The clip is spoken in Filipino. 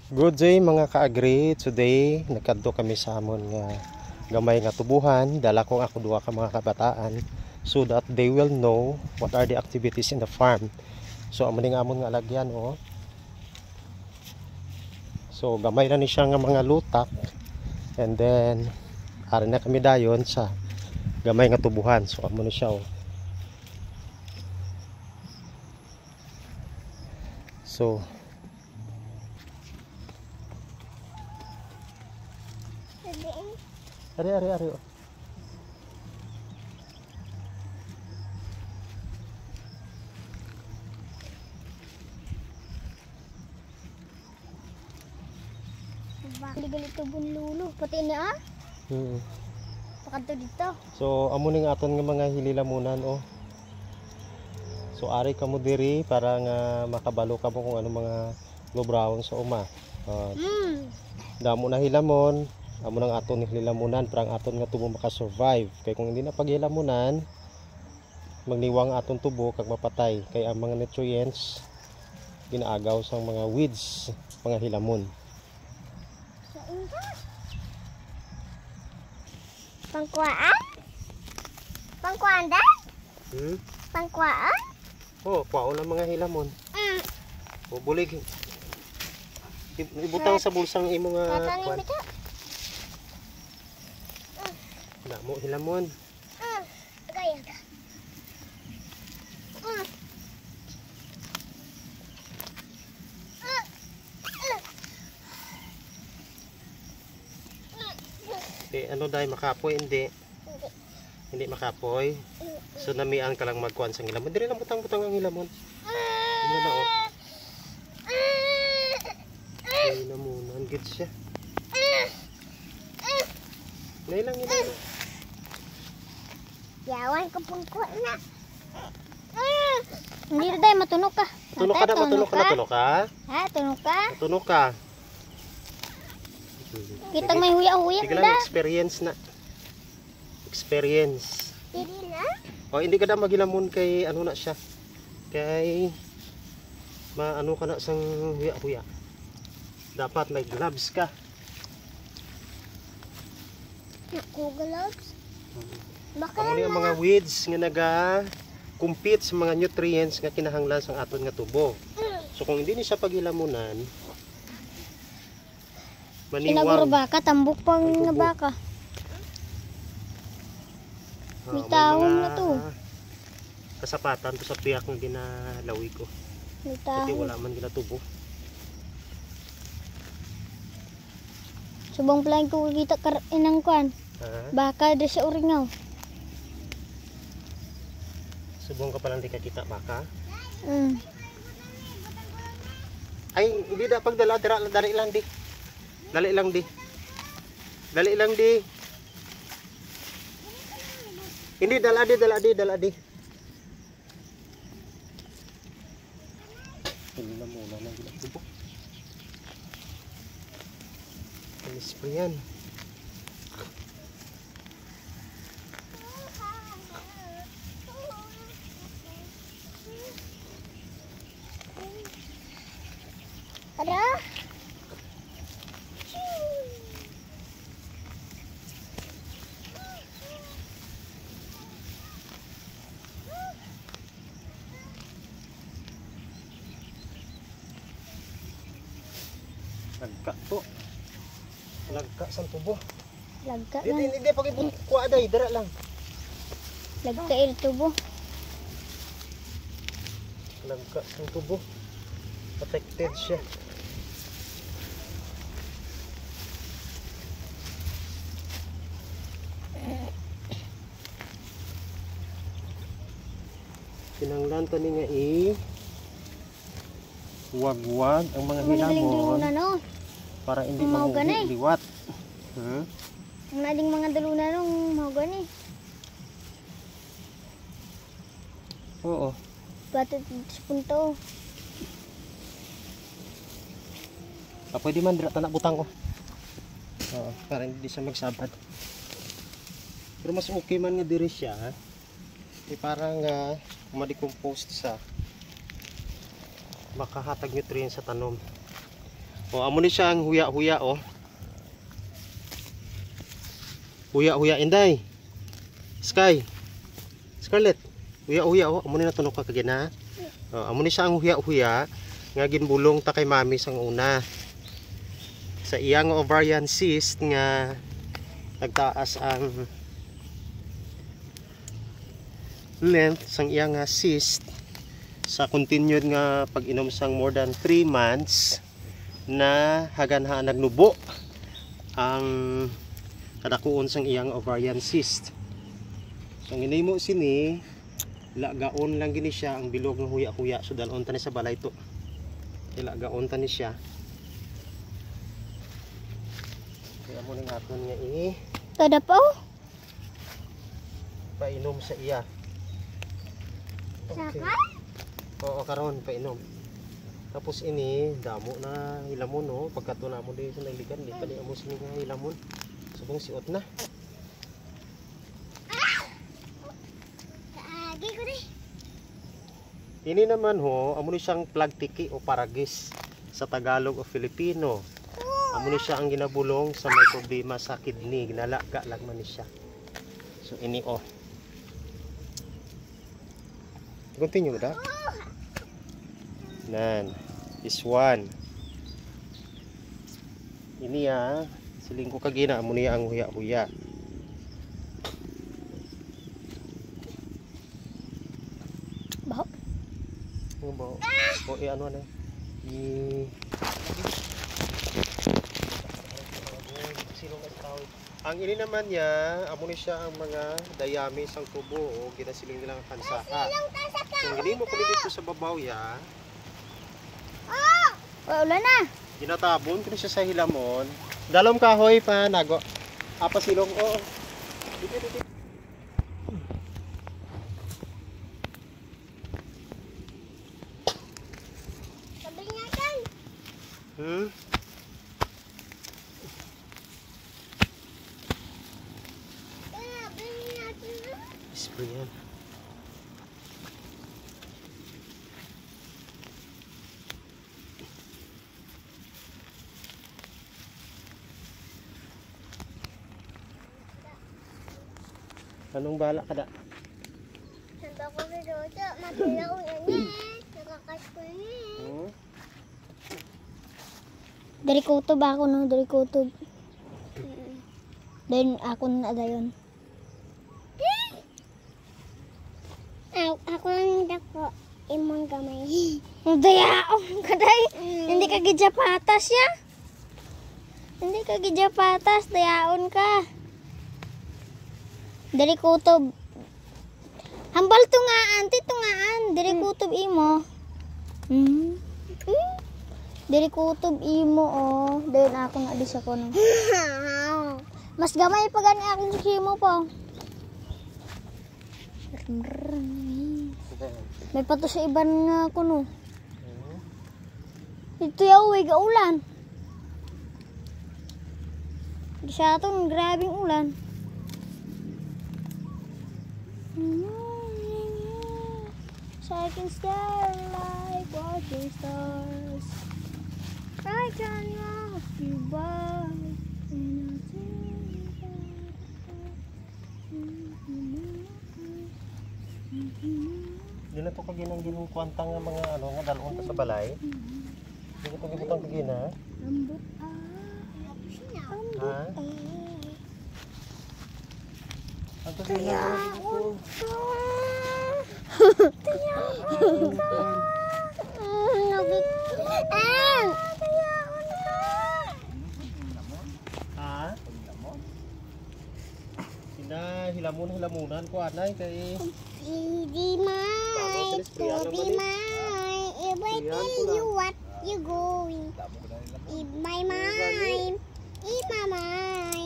Good day mga ka-agri. Today nagkadto kami sa amon nga gamay nga tubuhan. Dala ko ako duha ka mga kabataan so that they will know what are the activities in the farm. So amo ning amon nga lagyan oh. So gamay na ni siya nga mga lutak. And then ari na kami dayon sa gamay nga tubuhan. So amo ni siya oh. So Ari. Oh. Gali-gali ito bunlulo. Pati na ah. Pakanto dito. So amo ning aton nga mga hililamunan oh. So ari ka mo diri para nga makabalo ka mo kung ano mga lobrawon sa uma. Damo na hilamon. Amo nang aton ni hilamunan para ang aton nga tubo maka-survive. Kay kung hindi na paghilamunan, magniwang aton tubo kag mapatay. Kay ang mga nutrients ginaagaw sa mga weeds, mga hilamon. Pangkuaan? Pangkuaan dan? Pangkuaan? Oh, kwaon ang mga hilamon. O bulig. Ibutang sa bulsang imo nga kwan. Damo hilamon. Gaya ka. Ano dahil makapoy hindi? Hindi makapoy. So namian ka lang magkuan sa hilamon. Dili lang butang-butang ang hilamon. Ano na oh. Hilamonan gid siya. Nailang. Yawan ko pong kuha na. Hindi na tayo matunog ka. Tunog ka. Ha, tunog ka. Tunog ka. Kitang may huya-huya Sige lang, experience na. Experience. Hindi na? O, hindi ka na maghilamon kay ano na siya. Kay maano ka na sang huya-huya. Dapat may gloves ka. Naku, gloves. Baka Amo ang mga weeds nga naga-compete sa mga nutrients nga kinahanglan sa aton nga tubo. So kung hindi ni siya paghilamunan, Kinaguro baka, tambok pang nga baka. May tahong na to. Kasapatan to sa piyak nga ginalawi ko. May Kasi tahong. wala man ginatubo. Subang plan ko kita inang kwan. Baka da sa uringaw. Subong ka palang di ka kita baka. Ay, hindi da pagdala, dali lang di. Dali lang di. Hindi, dala di. Hindi na muna na ginatubo. Spray yan. Ada? Lagka to. Lagka sa tubo. Lagka Hindi, lang. hindi. Pag-ibot ko aday, dara lang. Lagka il tubo. Lagka sa tubo. Protected siya. Kinanglan ka ni nga wag-wag ang mga hilamon No? para hindi Mga ganay. liwat. Ang naling mga daluna nung mga gani. Oo. Batot sa punto. Pwede man dira tanak butang ko. Oo, para hindi siya magsabad. Pero mas okay man nga diri siya. Parang ma-decompose sa makahatag nutrients sa tanom. O, amo ni siya ang huya-huya, oh. Huya-huya, Inday. Sky. Scarlett. Huya-huya, oh. Amo ni natunog ka kagina. O, amo ni siya ang huya-huya. Nga ginbulong ta kay mami sang una. Sa iyang ovarian cyst nga nagtaas ang length sang iyang cyst sa continued nga pag-inom sang more than 3 months na haganha nagnubo ang kadakuon sang iyang ovarian cyst. So ang inimo sini lagaon lang gini siya ang bilog ng huya-huya, so dalon tani sa balay to. Ilagaon tani siya. Kaya mo ning aton nga Tada po? painom sa iya. Saka? Oo, karon painom. Tapos ini damo na hilamon, no. Pagkato na mo di sa nagligan, di pa di amo sini nga hilamon. Subong siot na. Kaagi ko di. Ini naman ho, amo ni siyang plagtiki o paragis sa Tagalog o Filipino. Amo ni siya ang ginabulong sa may problema sa kidney, ginalaga lang man ni siya. So ini oh. Continue da. Nan, this one. Ini ya, siling ko kagina amo niya ang huya-huya. Baho. Ano ba? O ano na? Ang ini naman niya, amo ni siya ang mga dayami sang tubo o ginasiling nilang kansaka. Kung gini mo kulit dito sa babaw ya, Wala na. ginatabon ko siya sa hilamon. Dalom kahoy pa nago. Apa silong o. Dito. Sabi niya kan. Spray yan. Anong bala ka da? Santa ko sa dosa. Matila ko yan eh. Nakakas ko eh. Dari kutob ako no. Dari kutob. Then ako na dayon. Ako lang dako. Imong gamay. Dayaon kaday. Hindi ka gidya patas ya. Hindi ka gidya patas. Dayaon ka. Dari kutob. Hambal tungaan. Tungaan. Dari kutob imo. Dari kutob imo oh. Dayon ako nga di sa kono. Mas gamay pa gani akong sukimo po. May pato sa iban nga kuno. Ito yaw ay gaulan. Di siya itong grabing ulan. Second sky like watching stars. I can walk you by. Di na to kaginang ginukwanta nga mga ano nga dalon ta sa balay. Di ko to gibutang kagina. Ambot Ha? Ato kaya Ha? Sina hilamunan ko anay kay Di mai, di mai. If I tell you what you going, if my mind, if my mind.